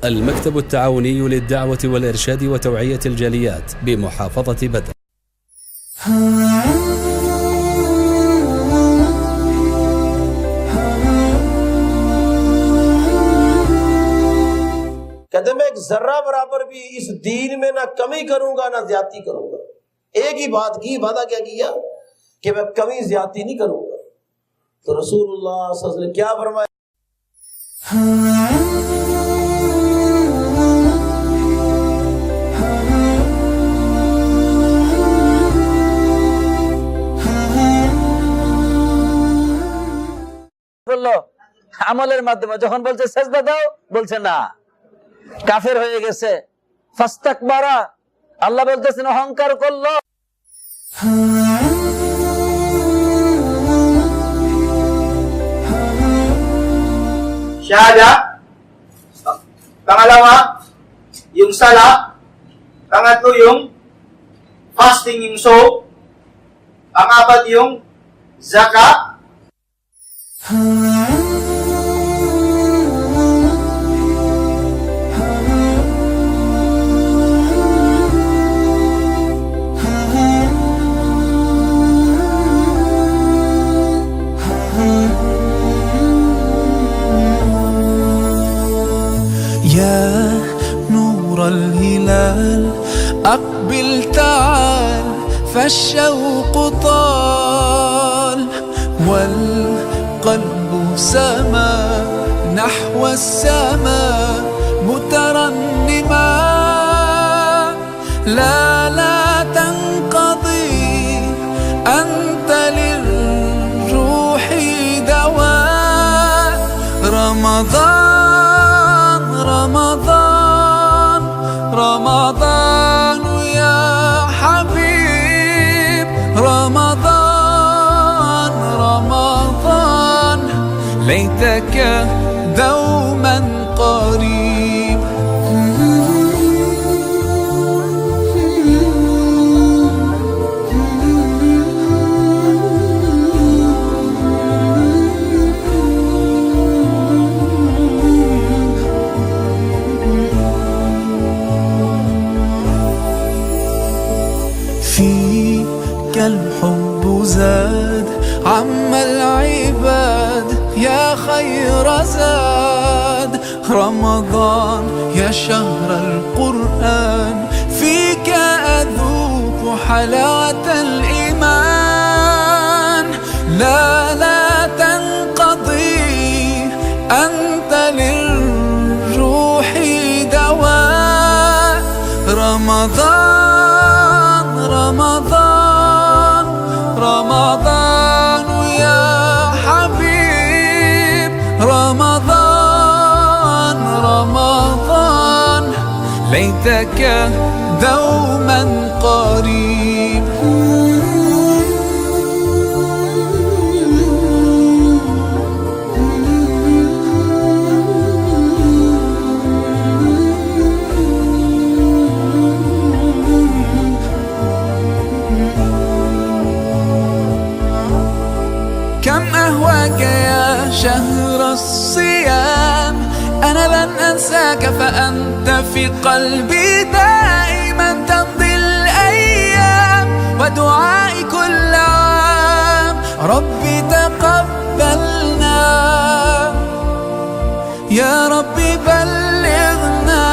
المكتب التعاوني للدعوة والإرشاد وتوعية الجاليات بمحافظة بدر. कहते मैं एक जर्रा बराबर भी इस दीन में ना कमी करूंगा ना ज्यादती करूंगा। एक ही बात की, वादा क्या किया कि मैं कमी ज्यादती नहीं करूंगा। तो रसूलुल्लाह सल्लल्लाहु अलैहि वसल्लम क्या फरमाया? বললো আমলের মাধ্যমে, যখন বলছে সেজদা দাও বলছে না, কাফের হয়ে গেছে। ফাস্তাকবারা, আল্লাহ বলতেছেন অহংকার করলো। Syahada. Pangalawa, yung sala. Pangatlo, yung fasting, yung soap. Pang-apat, yung zakat. يا نور الهلال أقبل تعال فالشوق طال والقلب سما نحو السماء مترنما لا تنقضي أنت للروح دواء رمضان رمضان رمضان يا حبيب رمضان رمضان ليتك دوما قريب فيك الحب زاد عم العباد يا خير زاد رمضان يا شهر القرآن فيك أذوق حلاوة الإيمان لا تنقضي أنت للروح دواء رمضان رمضان رمضان يا حبيب رمضان رمضان ليتك دوما قريب كم أهواك يا شهر الصيام أنا لن أنساك فأنت في قلبي دائما تمضي الأيام ودعائي كل عام ربي تقبلنا يا ربي بلغنا